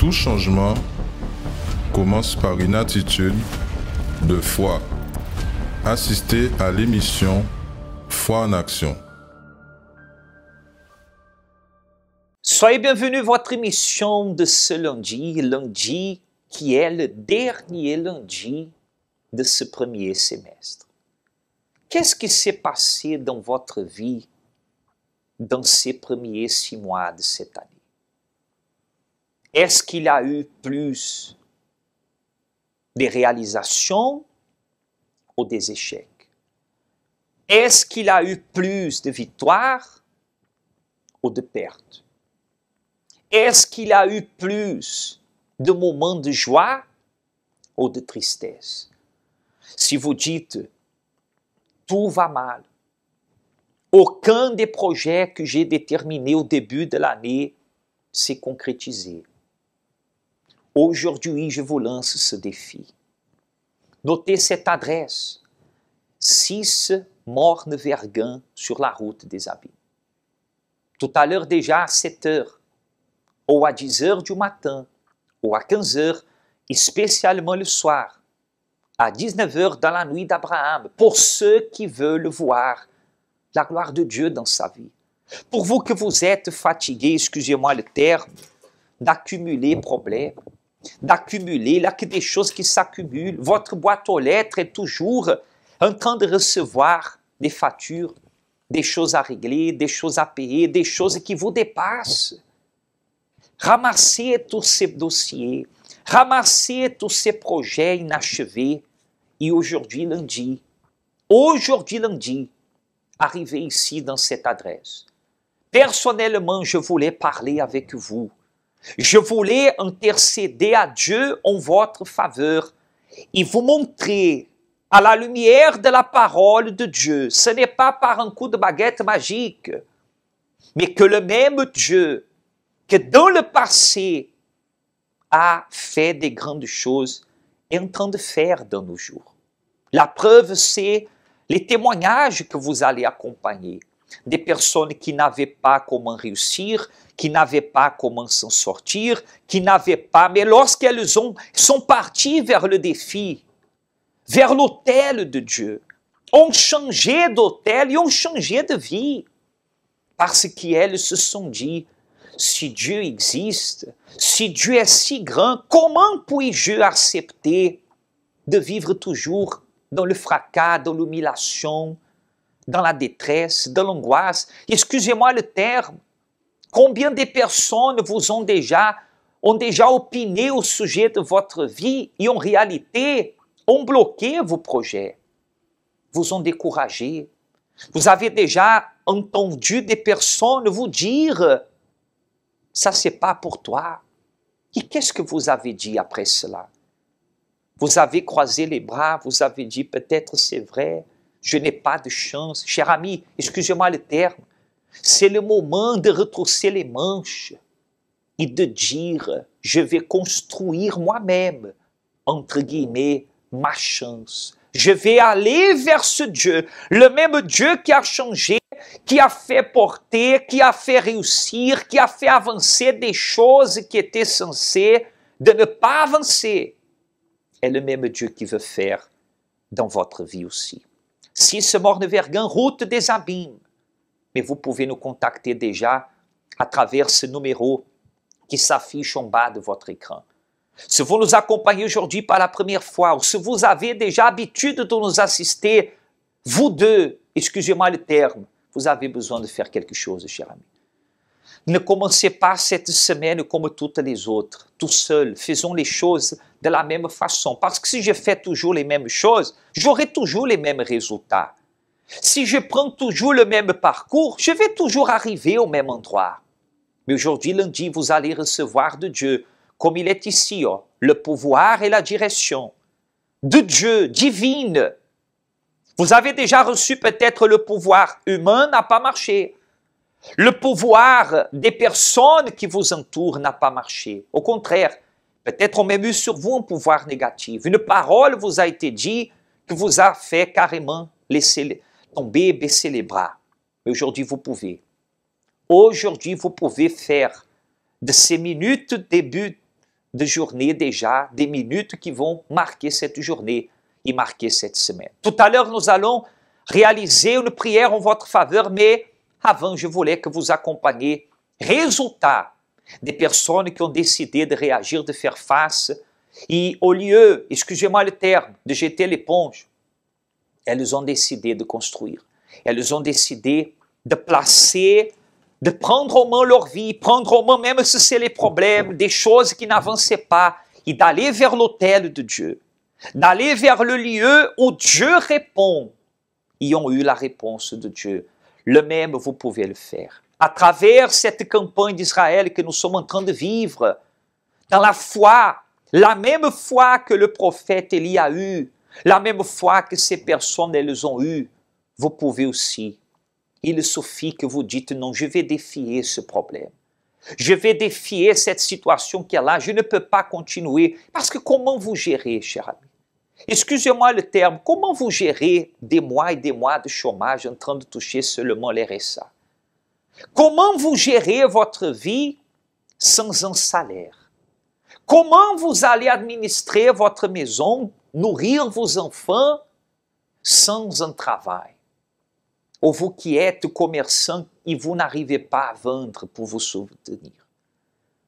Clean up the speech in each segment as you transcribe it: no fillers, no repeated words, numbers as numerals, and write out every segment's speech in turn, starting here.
Tout changement commence par une attitude de foi. Assistez à l'émission Foi en action. Soyez bienvenus à votre émission de ce lundi qui est le dernier lundi de ce premier semestre. Qu'est-ce qui s'est passé dans votre vie dans ces premiers 6 mois de cette année? Est-ce qu'il y a eu plus de réalisations ou des échecs? Est-ce qu'il y a eu plus de victoires ou de pertes? Est-ce qu'il y a eu plus de moments de joie ou de tristesse? Si vous dites « tout va mal », aucun des projets que j'ai déterminés au début de l'année s'est concrétisé. Aujourd'hui, je vous lance ce défi. Notez cette adresse, 6 Morne-Verguen sur la route des Abîmes. Tout à l'heure déjà à 7 heures, ou à 10 heures du matin, ou à 15 heures, et spécialement le soir, à 19 heures dans la nuit d'Abraham, pour ceux qui veulent voir la gloire de Dieu dans sa vie. Pour vous que vous êtes fatigués, excusez-moi le terme, d'accumuler problèmes, d'accumuler, là que des choses qui s'accumulent. Votre boîte aux lettres est toujours en train de recevoir des factures, des choses à régler, des choses à payer, des choses qui vous dépassent. Ramassez tous ces dossiers, ramassez tous ces projets inachevés et aujourd'hui lundi, arrivez ici dans cette adresse. Personnellement, je voulais parler avec vous. Je voulais intercéder à Dieu en votre faveur et vous montrer à la lumière de la parole de Dieu. Ce n'est pas par un coup de baguette magique, mais que le même Dieu que dans le passé a fait des grandes choses est en train de faire dans nos jours. La preuve, c'est les témoignages que vous allez accompagner. Des personnes qui n'avaient pas comment réussir, qui n'avaient pas comment s'en sortir, qui n'avaient pas, mais lorsqu'elles sont parties vers le défi, vers l'autel de Dieu, ont changé d'autel et ont changé de vie, parce qu'elles se sont dit, si Dieu existe, si Dieu est si grand, comment puis-je accepter de vivre toujours dans le fracas, dans l'humiliation, dans la détresse, dans l'angoisse? Excusez-moi le terme. Combien de personnes vous ont déjà opiné au sujet de votre vie et en réalité ont bloqué vos projets, vous ont découragé. Vous avez déjà entendu des personnes vous dire « ça c'est pas pour toi ». Et qu'est-ce que vous avez dit après cela? Vous avez croisé les bras, vous avez dit peut-être c'est vrai, je n'ai pas de chance. Cher ami, excusez-moi le terme, c'est le moment de retrousser les manches et de dire je vais construire moi-même, entre guillemets, ma chance. Je vais aller vers ce Dieu, le même Dieu qui a changé, qui a fait porter, qui a fait réussir, qui a fait avancer des choses qui étaient censées de ne pas avancer. Est le même Dieu qui veut faire dans votre vie aussi. 6 Morne-Verguen, route des Abîmes. Mais vous pouvez nous contacter déjà à travers ce numéro qui s'affiche en bas de votre écran. Si vous nous accompagnez aujourd'hui par la première fois, ou si vous avez déjà l'habitude de nous assister, vous deux, excusez-moi le terme, vous avez besoin de faire quelque chose, cher ami. Ne commencez pas cette semaine comme toutes les autres, tout seul. Faisons les choses de la même façon. Parce que si je fais toujours les mêmes choses, j'aurai toujours les mêmes résultats. Si je prends toujours le même parcours, je vais toujours arriver au même endroit. Mais aujourd'hui, lundi, vous allez recevoir de Dieu, comme il est ici, le pouvoir et la direction de Dieu, divine. Vous avez déjà reçu peut-être le pouvoir humain n'a pas marché. Le pouvoir des personnes qui vous entourent n'a pas marché. Au contraire, peut-être on même eu sur vous un pouvoir négatif. Une parole vous a été dite que vous a fait carrément laisser tomber, baisser les bras. Mais aujourd'hui, vous pouvez. Aujourd'hui, vous pouvez faire de ces minutes début de journée déjà, des minutes qui vont marquer cette journée et marquer cette semaine. Tout à l'heure, nous allons réaliser une prière en votre faveur, mais avant, je voulais que vous accompagniez résultat des personnes qui ont décidé de réagir, de faire face, et au lieu, excusez-moi le terme, de jeter l'éponge, elles ont décidé de construire. Elles ont décidé de placer, de prendre en main leur vie, prendre en main même si c'est les problèmes, des choses qui n'avançaient pas, et d'aller vers l'autel de Dieu, d'aller vers le lieu où Dieu répond. Ils ont eu la réponse de Dieu. Le même, vous pouvez le faire. À travers cette campagne d'Israël que nous sommes en train de vivre, dans la foi, la même foi que le prophète Élie a eue, la même foi que ces personnes elles ont eue, vous pouvez aussi. Il suffit que vous dites non, je vais défier ce problème. Je vais défier cette situation qui est là. Je ne peux pas continuer. Parce que comment vous gérez, cher ami? Excusez-moi le terme, comment vous gérez des mois et des mois de chômage en train de toucher seulement les RSA? Comment vous gérez votre vie sans un salaire? Comment vous allez administrer votre maison, nourrir vos enfants sans un travail? Ou vous qui êtes commerçant et vous n'arrivez pas à vendre pour vous soutenir.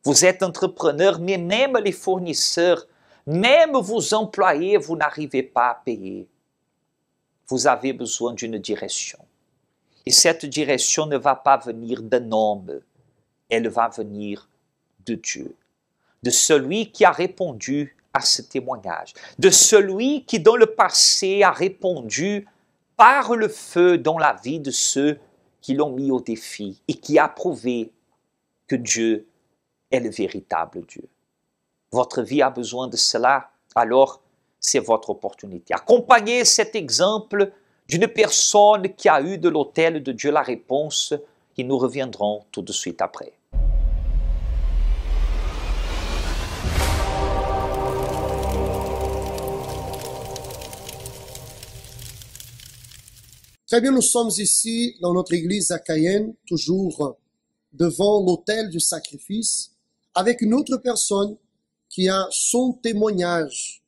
Vous êtes entrepreneur, mais même les fournisseurs, même vos employés, vous n'arrivez pas à payer. Vous avez besoin d'une direction. Et cette direction ne va pas venir d'un homme, elle va venir de Dieu, de celui qui a répondu à ce témoignage, de celui qui dans le passé a répondu par le feu dans la vie de ceux qui l'ont mis au défi et qui a prouvé que Dieu est le véritable Dieu. Votre vie a besoin de cela, alors c'est votre opportunité. Accompagnez cet exemple d'une personne qui a eu de l'autel de Dieu la réponse et nous reviendrons tout de suite après. Très bien, nous sommes ici dans notre église à Cayenne, toujours devant l'autel du sacrifice, avec une autre personne qui a son témoignage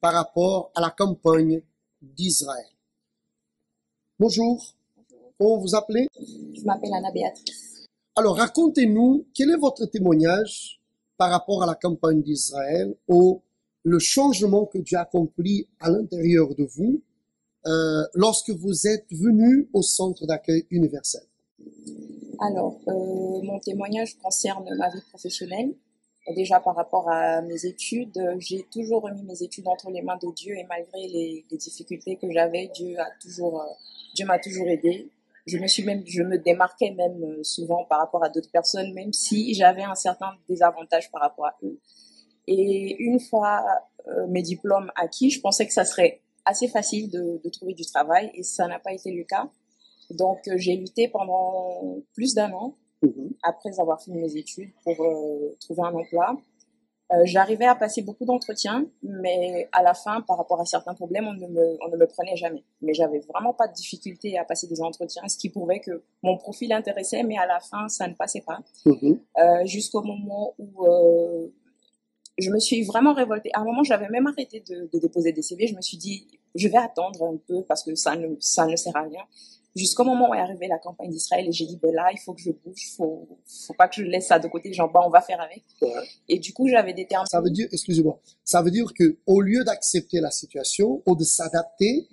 par rapport à la campagne d'Israël. Bonjour, comment vous appelez? Je m'appelle Anna Béatrice. Alors, racontez-nous, quel est votre témoignage par rapport à la campagne d'Israël, au le changement que Dieu a accompli à l'intérieur de vous lorsque vous êtes venu au centre d'accueil universel? Alors, mon témoignage concerne ma vie professionnelle. Déjà par rapport à mes études, j'ai toujours remis mes études entre les mains de Dieu et malgré les difficultés que j'avais, Dieu m'a toujours aidé. Je me démarquais même souvent par rapport à d'autres personnes, même si j'avais un certain désavantage par rapport à eux. Et une fois mes diplômes acquis, je pensais que ça serait assez facile de trouver du travail et ça n'a pas été le cas. Donc j'ai lutté pendant plus d'un an après avoir fini mes études pour trouver un emploi. J'arrivais à passer beaucoup d'entretiens, mais à la fin, par rapport à certains problèmes, on ne me prenait jamais. Mais j'avais vraiment pas de difficulté à passer des entretiens, ce qui prouvait que mon profil intéressait, mais à la fin, ça ne passait pas. Jusqu'au moment où je me suis vraiment révoltée. À un moment, j'avais même arrêté de déposer des CV. Je me suis dit, je vais attendre un peu parce que ça ne sert à rien. Jusqu'au moment où est arrivée la campagne d'Israël et j'ai dit, ben là, il faut que je bouge, faut pas que je laisse ça de côté, genre, on va faire avec. Ouais. Et du coup, j'avais déterminé. Ça veut dire, excusez-moi, ça veut dire que au lieu d'accepter la situation ou de s'adapter,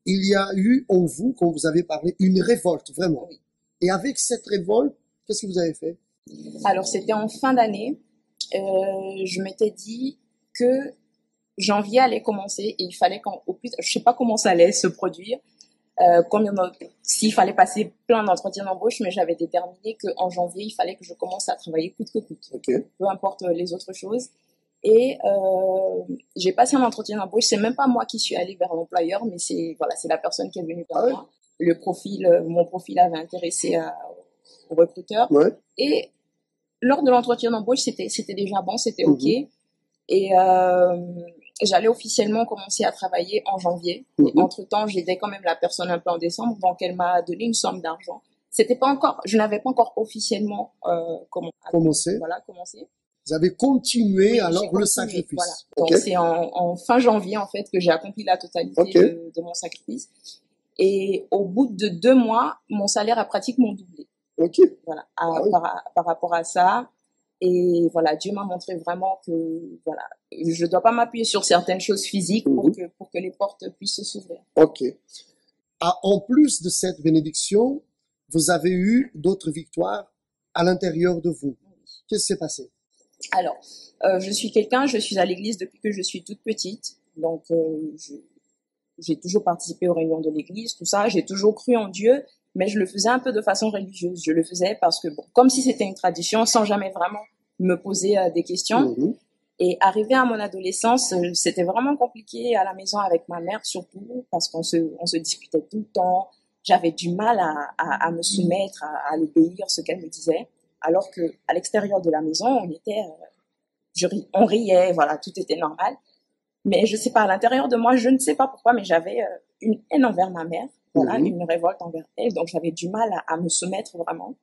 il y a eu en vous, quand vous avez parlé, une révolte, vraiment. Oui. Et avec cette révolte, qu'est-ce que vous avez fait? Alors, c'était en fin d'année. Je m'étais dit que janvier allait commencer et il fallait qu'au plus, je sais pas comment ça allait se produire, s'il fallait passer plein d'entretiens d'embauche, mais j'avais déterminé qu'en janvier, il fallait que je commence à travailler coûte que coûte. Okay. Peu importe les autres choses. Et j'ai passé un entretien d'embauche. C'est même pas moi qui suis allée vers l'employeur, mais c'est la personne qui est venue vers moi. Mon profil avait intéressé au recruteur. Ouais. Et lors de l'entretien d'embauche, c'était déjà bon, c'était OK. Et j'allais officiellement commencer à travailler en janvier. Et entre-temps, j'aidais quand même la personne un peu en décembre, donc elle m'a donné une somme d'argent. Je n'avais pas encore officiellement commencé. Vous avez continué Oui, alors j'ai le continué, sacrifice. voilà. Ok. Donc c'est en fin janvier en fait que j'ai accompli la totalité Ok. de mon sacrifice. Et au bout de 2 mois, mon salaire a pratiquement doublé. Ok. Voilà, Ah oui. par rapport à ça. Et voilà, Dieu m'a montré vraiment que voilà, je dois pas m'appuyer sur certaines choses physiques Mhm. pour que les portes puissent s'ouvrir. Ok. En plus de cette bénédiction, vous avez eu d'autres victoires à l'intérieur de vous. Qu'est-ce qui s'est passé? Alors, je suis à l'église depuis que je suis toute petite. Donc, j'ai toujours participé aux réunions de l'église, tout ça. J'ai toujours cru en Dieu, mais je le faisais un peu de façon religieuse. Je le faisais parce que, bon, comme si c'était une tradition, sans jamais vraiment me poser des questions. Mhm. Et arrivé à mon adolescence, c'était vraiment compliqué à la maison avec ma mère, surtout parce qu'on se disputait tout le temps. J'avais du mal à me soumettre, à l'obéir, ce qu'elle me disait. Alors que à l'extérieur de la maison, on riait, voilà, tout était normal. Mais je sais pas, à l'intérieur de moi, je ne sais pas pourquoi, mais j'avais une haine envers ma mère, voilà, Mhm. une révolte envers elle. Donc j'avais du mal à me soumettre vraiment.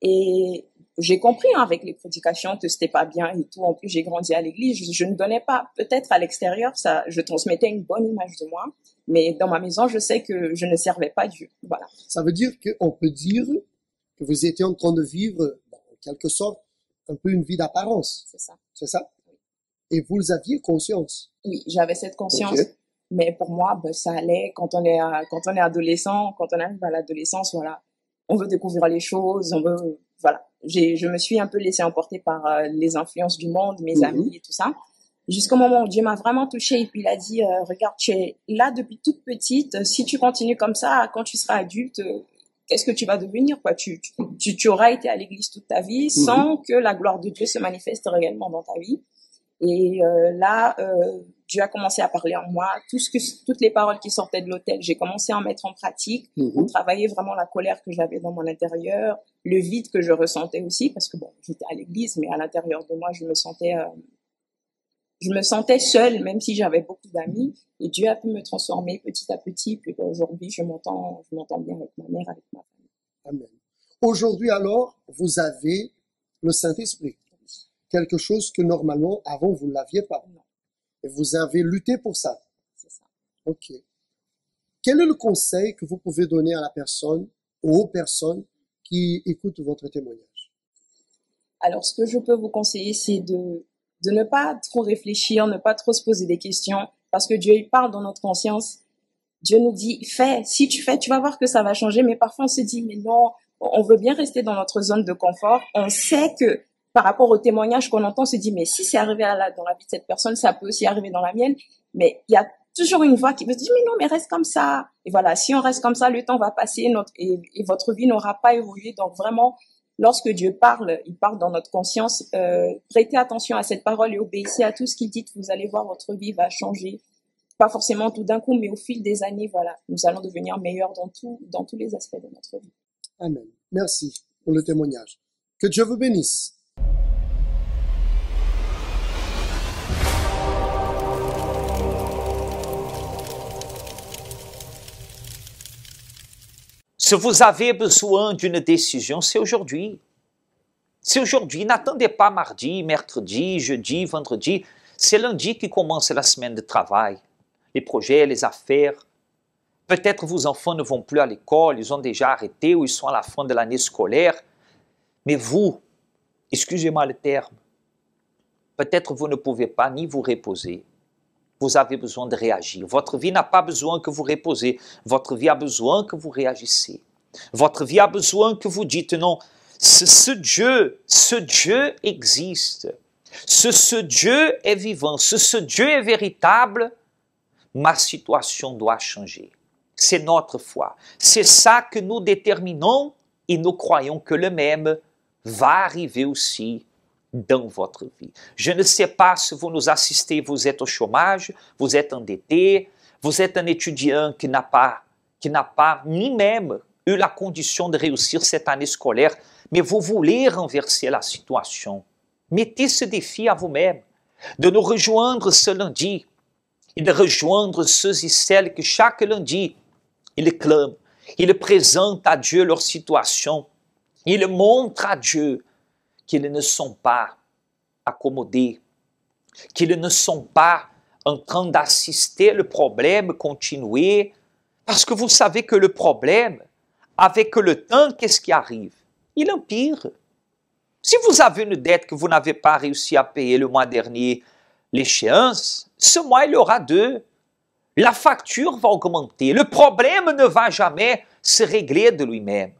Et j'ai compris hein, avec les prédications que c'était pas bien et tout. En plus, j'ai grandi à l'église. Je ne donnais pas, peut-être à l'extérieur, ça, je transmettais une bonne image de moi. Mais dans ma maison, je sais que je ne servais pas Dieu. Voilà. Ça veut dire qu'on peut dire que vous étiez en train de vivre, en quelque sorte, un peu une vie d'apparence. C'est ça. C'est ça? Et vous aviez conscience. Oui, j'avais cette conscience. Ok. Mais pour moi, ben, ça allait quand on est adolescent, quand on arrive à l'adolescence, voilà. On veut découvrir les choses, voilà. Je me suis un peu laissée emporter par les influences du monde, mes Mhm. amis et tout ça. Jusqu'au moment où Dieu m'a vraiment touchée et puis il a dit, regarde, tu es là depuis toute petite. Si tu continues comme ça, quand tu seras adulte, qu'est-ce que tu vas devenir, quoi? Tu auras été à l'église toute ta vie sans que la gloire de Dieu se manifeste réellement dans ta vie. Et là, Dieu a commencé à parler en moi. Toutes les paroles qui sortaient de l'autel, j'ai commencé à en mettre en pratique pour Mhm. travailler vraiment la colère que j'avais dans mon intérieur, le vide que je ressentais aussi, parce que bon, j'étais à l'église, mais à l'intérieur de moi, je me sentais seule, même si j'avais beaucoup d'amis. Et Dieu a pu me transformer petit à petit. Puis aujourd'hui, je m'entends bien avec ma mère, avec ma famille. Amen. Aujourd'hui alors, vous avez le Saint-Esprit. Quelque chose que normalement, avant, vous ne l'aviez pas. Non, Et vous avez lutté pour ça. c'est ça. Ok. Quel est le conseil que vous pouvez donner à la personne, aux personnes qui écoutent votre témoignage? Alors, ce que je peux vous conseiller, c'est de ne pas trop réfléchir, ne pas trop se poser des questions, parce que Dieu, il parle dans notre conscience. Dieu nous dit, fais. Si tu fais, tu vas voir que ça va changer. Mais parfois, on se dit, mais non, on veut bien rester dans notre zone de confort. On sait que par rapport au témoignage qu'on entend, on se dit, mais si c'est arrivé dans la vie de cette personne, ça peut aussi arriver dans la mienne. Mais il y a toujours une voix qui veut dire, mais non, mais reste comme ça. Et voilà, si on reste comme ça, le temps va passer et votre vie n'aura pas évolué. Donc vraiment, lorsque Dieu parle, il parle dans notre conscience. Prêtez attention à cette parole et obéissez à tout ce qu'il dit. Vous allez voir, votre vie va changer. Pas forcément tout d'un coup, mais au fil des années, voilà, nous allons devenir meilleurs dans tous les aspects de notre vie. Amen. Merci pour le témoignage. Que Dieu vous bénisse. Si vous avez besoin d'une décision, c'est aujourd'hui. C'est aujourd'hui. N'attendez pas mardi, mercredi, jeudi, vendredi. C'est lundi qui commence la semaine de travail. Les projets, les affaires. Peut-être vos enfants ne vont plus à l'école, ils ont déjà arrêté ou ils sont à la fin de l'année scolaire. Mais vous, excusez-moi le terme, peut-être vous ne pouvez pas ni vous reposer. Vous avez besoin de réagir. Votre vie n'a pas besoin que vous reposez. Votre vie a besoin que vous réagissez. Votre vie a besoin que vous dites non. Ce Dieu existe. Ce Dieu est vivant. Ce Dieu est véritable. Ma situation doit changer. C'est notre foi. C'est ça que nous déterminons et nous croyons que le même va arriver aussi dans votre vie. Je ne sais pas si vous nous assistez, vous êtes au chômage, vous êtes endetté, vous êtes un étudiant qui n'a pas ni même eu la condition de réussir cette année scolaire, mais vous voulez renverser la situation. Mettez ce défi à vous-même, de nous rejoindre ce lundi et de rejoindre ceux et celles que chaque lundi, ils clament, ils présentent à Dieu leur situation, ils montrent à Dieu qu'ils ne sont pas accommodés, qu'ils ne sont pas en train d'assister le problème continuer, parce que vous savez que le problème, avec le temps, qu'est-ce qui arrive? Il empire. Si vous avez une dette que vous n'avez pas réussi à payer le mois dernier, l'échéance, ce mois, il y aura deux. La facture va augmenter. Le problème ne va jamais se régler de lui-même.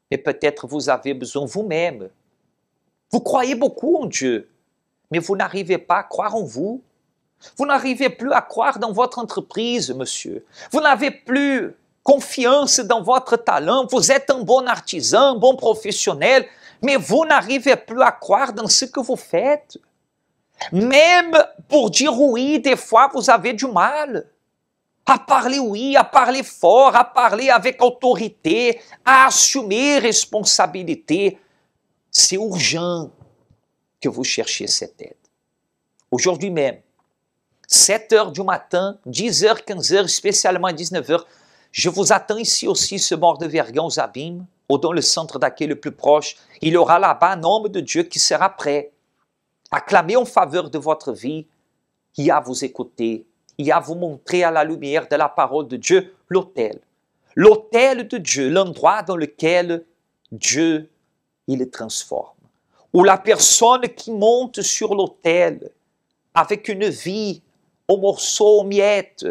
Mais peut-être vous avez besoin vous-même. Vous croyez beaucoup en Dieu, mais vous n'arrivez pas à croire en vous. Vous n'arrivez plus à croire dans votre entreprise, monsieur. Vous n'avez plus confiance dans votre talent. Vous êtes un bon artisan, un bon professionnel, mais vous n'arrivez plus à croire dans ce que vous faites. Même pour dire oui, des fois, vous avez du mal. À parler oui, à parler fort, à parler avec autorité, à assumer responsabilité. C'est urgent que vous cherchiez cette aide. Aujourd'hui même, 7 heures du matin, 10 heures, 15 heures, spécialement à 19 heures, je vous attends ici aussi, ce bord de Vergão, aux Abîmes, ou dans le centre d'accueil le plus proche. Il y aura là-bas un homme de Dieu qui sera prêt à clamer en faveur de votre vie et à vous écouter et à vous montrer à la lumière de la parole de Dieu l'autel. L'autel de Dieu, l'endroit dans lequel Dieu, il transforme. Où la personne qui monte sur l'autel avec une vie au morceau, aux miettes,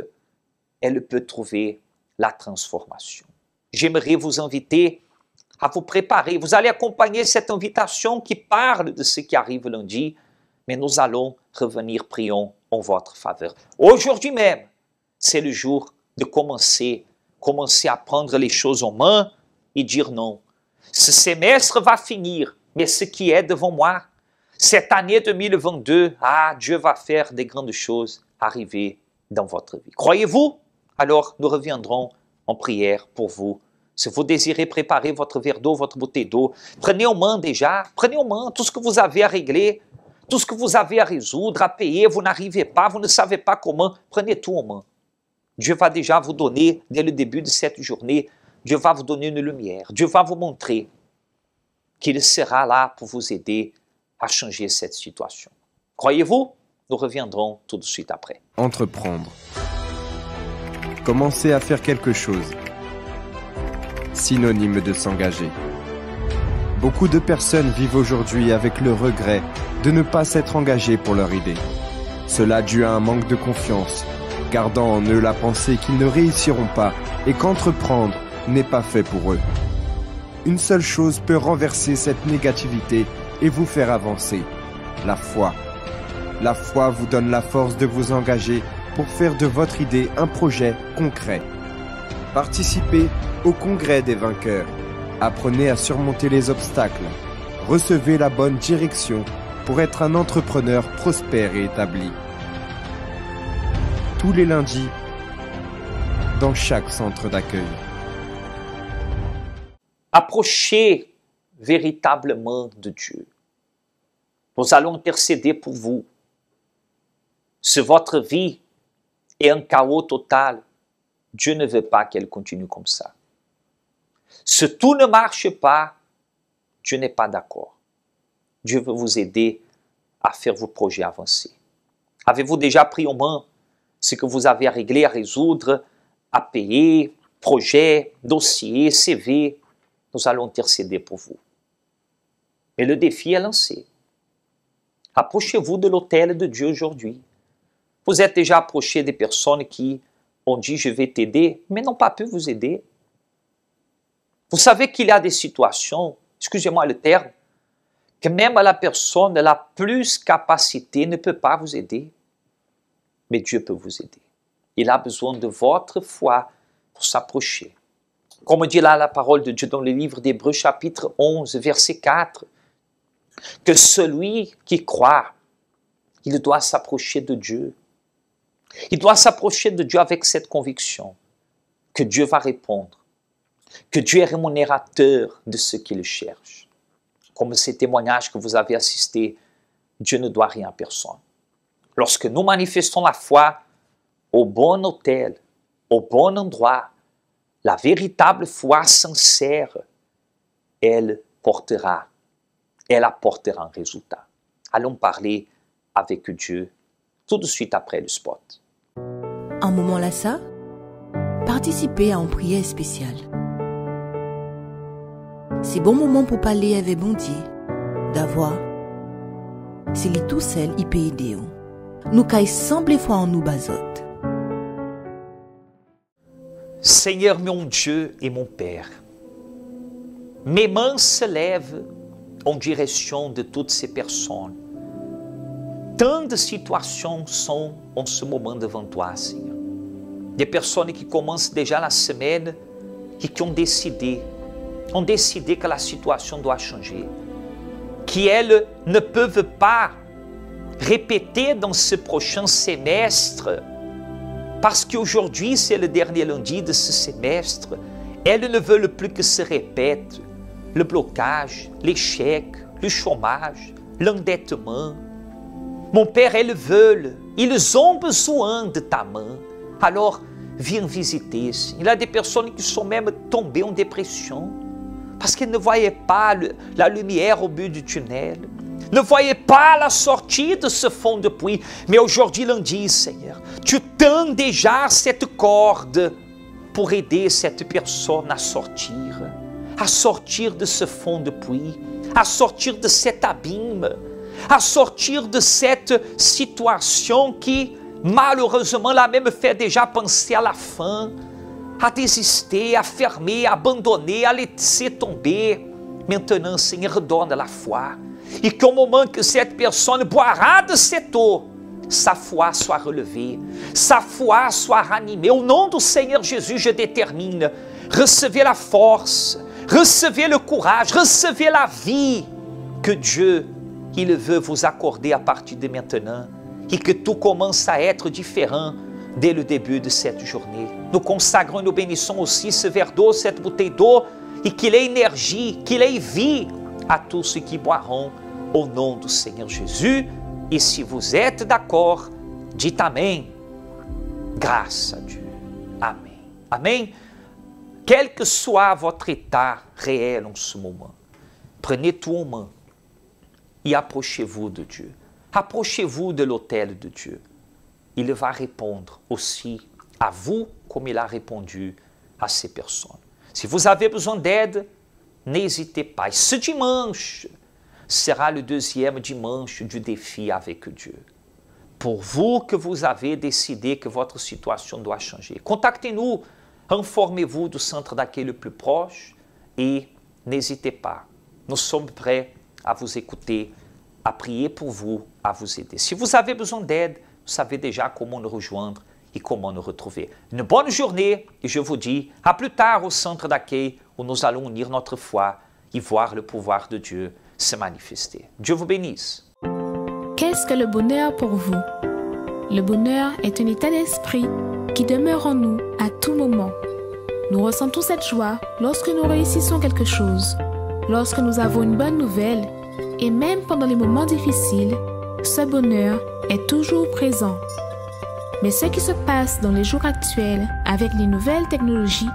elle peut trouver la transformation. J'aimerais vous inviter à vous préparer. Vous allez accompagner cette invitation qui parle de ce qui arrive lundi, mais nous allons revenir, prions en votre faveur. Aujourd'hui même, c'est le jour de commencer à prendre les choses en main et dire non. Ce semestre va finir, mais ce qui est devant moi, cette année 2022, Dieu va faire des grandes choses arriver dans votre vie. Croyez-vous? Alors nous reviendrons en prière pour vous. Si vous désirez préparer votre verre d'eau, votre bouteille d'eau, prenez en main déjà, prenez en main tout ce que vous avez à régler, tout ce que vous avez à résoudre, à payer, vous n'arrivez pas, vous ne savez pas comment, prenez tout en main. Dieu va déjà vous donner, dès le début de cette journée, Dieu va vous donner une lumière, Dieu va vous montrer qu'il sera là pour vous aider à changer cette situation. Croyez-vous? Nous reviendrons tout de suite après. Entreprendre. Commencer à faire quelque chose. Synonyme de s'engager. Beaucoup de personnes vivent aujourd'hui avec le regret de ne pas s'être engagées pour leur idée. Cela dû à un manque de confiance, gardant en eux la pensée qu'ils ne réussiront pas et qu'entreprendre n'est pas fait pour eux. Une seule chose peut renverser cette négativité et vous faire avancer, la foi. La foi vous donne la force de vous engager pour faire de votre idée un projet concret. Participez au Congrès des vainqueurs. Apprenez à surmonter les obstacles. Recevez la bonne direction pour être un entrepreneur prospère et établi. Tous les lundis, dans chaque centre d'accueil. Approchez véritablement de Dieu. Nous allons intercéder pour vous. Si votre vie est un chaos total, Dieu ne veut pas qu'elle continue comme ça. Si tout ne marche pas, Dieu n'est pas d'accord. Dieu veut vous aider à faire vos projets avancer. Avez-vous déjà pris en main ce que vous avez à régler, à résoudre, à payer, projet, dossier, CV? Nous allons intercéder pour vous. Mais le défi est lancé. Approchez-vous de l'autel de Dieu aujourd'hui. Vous êtes déjà approché des personnes qui ont dit « je vais t'aider », mais n'ont pas pu vous aider. Vous savez qu'il y a des situations, excusez-moi le terme, que même la personne la plus capacitée ne peut pas vous aider. Mais Dieu peut vous aider. Il a besoin de votre foi pour s'approcher. Comme dit là la parole de Dieu dans le livre d'Hébreux chapitre 11, verset 4, que celui qui croit, il doit s'approcher de Dieu. Il doit s'approcher de Dieu avec cette conviction que Dieu va répondre, que Dieu est rémunérateur de ceux qui le cherchent. Comme ces témoignages que vous avez assistés, Dieu ne doit rien à personne. Lorsque nous manifestons la foi au bon autel, au bon endroit, la véritable foi sincère, elle apportera un résultat. Allons parler avec Dieu tout de suite après le spot. Un moment là ça, participez à une prière spéciale. C'est bon moment pour parler avec bon Dieu, d'avoir. C'est lui tout seul, il peut aider. Nous caille semble foi en nous basote. Seigneur mon Dieu et mon Père, mes mains se lèvent en direction de toutes ces personnes. Tant de situations sont en ce moment devant toi, Seigneur. Des personnes qui commencent déjà la semaine et qui ont décidé que la situation doit changer, qu'elles ne peuvent pas répéter dans ce prochain semestre, parce qu'aujourd'hui c'est le dernier lundi de ce semestre. Elles ne veulent plus que se répète le blocage, l'échec, le chômage, l'endettement. Mon Père, ils ont besoin de ta main. Alors, viens visiter. Il y a des personnes qui sont même tombées en dépression parce qu'elles ne voyaient pas la lumière au bout du tunnel, ne voyaient pas la sortie de ce fond de puits. Mais aujourd'hui, lundi, Seigneur, tu tends déjà cette corde pour aider cette personne à sortir de ce fond de puits, à sortir de cet abîme, à sortir de cette situation qui, malheureusement, l'a même fait déjà penser à la fin, à désister, à fermer, à abandonner, à laisser tomber. Maintenant, Seigneur, redonne la foi. Et qu'au moment que cette personne boira de cette eau, sa foi soit relevée, sa foi soit ranimée. Au nom du Seigneur Jésus, je détermine, recevez la force, recevez le courage, recevez la vie que Dieu, il veut vous accorder à partir de maintenant, et que tout commence à être différent dès le début de cette journée. Nous consacrons, nous bénissons aussi ce verre d'eau, cette bouteille d'eau, et qu'il ait énergie, qu'il ait vie à tous ceux qui boiront au nom du Seigneur Jésus. Et si vous êtes d'accord, dites Amen. Grâce à Dieu. Amen. Amen. Quel que soit votre état réel en ce moment, prenez tout en main et approchez-vous de Dieu. Approchez-vous de l'autel de Dieu. Il va répondre aussi à vous comme il a répondu à ces personnes. Si vous avez besoin d'aide, n'hésitez pas. Et ce dimanche sera le deuxième dimanche du défi avec Dieu. Pour vous que vous avez décidé que votre situation doit changer, contactez-nous, informez-vous du centre d'accueil le plus proche et n'hésitez pas. Nous sommes prêts à vous écouter, à prier pour vous, à vous aider. Si vous avez besoin d'aide, vous savez déjà comment nous rejoindre et comment nous retrouver. Une bonne journée et je vous dis à plus tard au centre d'accueil où nous allons unir notre foi et voir le pouvoir de Dieu se manifester. Dieu vous bénisse. Qu'est-ce que le bonheur pour vous? Le bonheur est un état d'esprit qui demeure en nous à tout moment. Nous ressentons cette joie lorsque nous réussissons quelque chose, lorsque nous avons une bonne nouvelle, et même pendant les moments difficiles, ce bonheur est toujours présent. Mais ce qui se passe dans les jours actuels avec les nouvelles technologies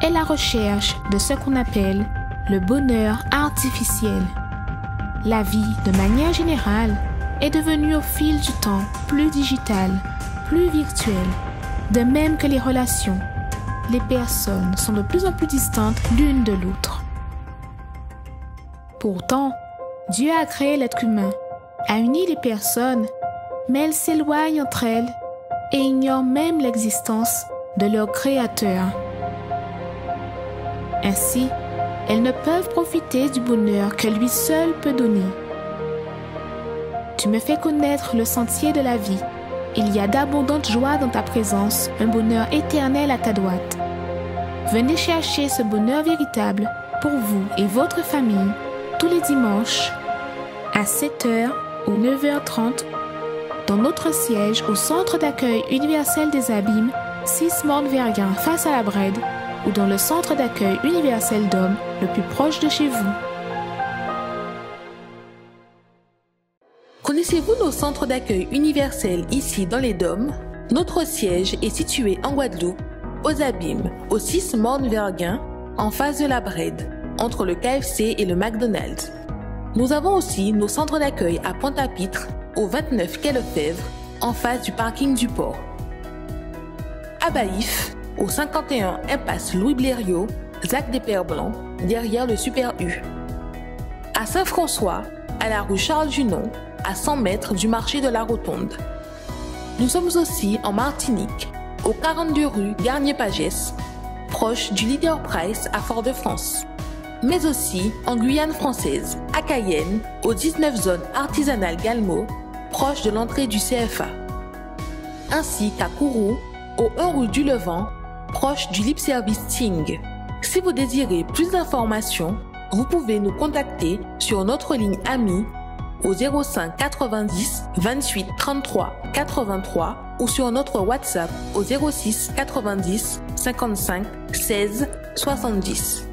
est la recherche de ce qu'on appelle le bonheur artificiel. La vie, de manière générale, est devenue au fil du temps plus digitale, plus virtuelle, de même que les relations. Les personnes sont de plus en plus distantes l'une de l'autre. Pourtant, Dieu a créé l'être humain, a uni les personnes, mais elles s'éloignent entre elles et ignorent même l'existence de leur Créateur. Ainsi, elles ne peuvent profiter du bonheur que lui seul peut donner. Tu me fais connaître le sentier de la vie. Il y a d'abondantes joies dans ta présence, un bonheur éternel à ta droite. Venez chercher ce bonheur véritable pour vous et votre famille tous les dimanches à 7h ou 9h30 dans notre siège au Centre d'accueil universel des Abîmes, 6 Morne-Verguin face à la Brède, ou dans le Centre d'accueil universel d'hommes le plus proche de chez vous. Connaissez-vous nos centres d'accueil universels ici dans les Dômes? Notre siège est situé en Guadeloupe, aux Abîmes, au 6 Morne-Verguin, en face de la Brède, entre le KFC et le McDonald's. Nous avons aussi nos centres d'accueil à Pointe-à-Pitre, au 29 quai Lefebvre, en face du parking du port. À Baïf, au 51 impasse Louis Blériot, Zac des Pères Blancs, derrière le Super U. À Saint-François, à la rue Charles Junon, à 100 mètres du marché de la Rotonde. Nous sommes aussi en Martinique, au 42 rue Garnier-Pagès, proche du Leader Price à Fort-de-France. Mais aussi en Guyane française, à Cayenne, aux 19 zones artisanales Galmo, proche de l'entrée du CFA. Ainsi qu'à Kourou, au 1 rue du Levant, proche du Lip Service Ting. Si vous désirez plus d'informations, vous pouvez nous contacter sur notre ligne amie au 05 90 28 33 83 ou sur notre WhatsApp au 06 90 55 16 70.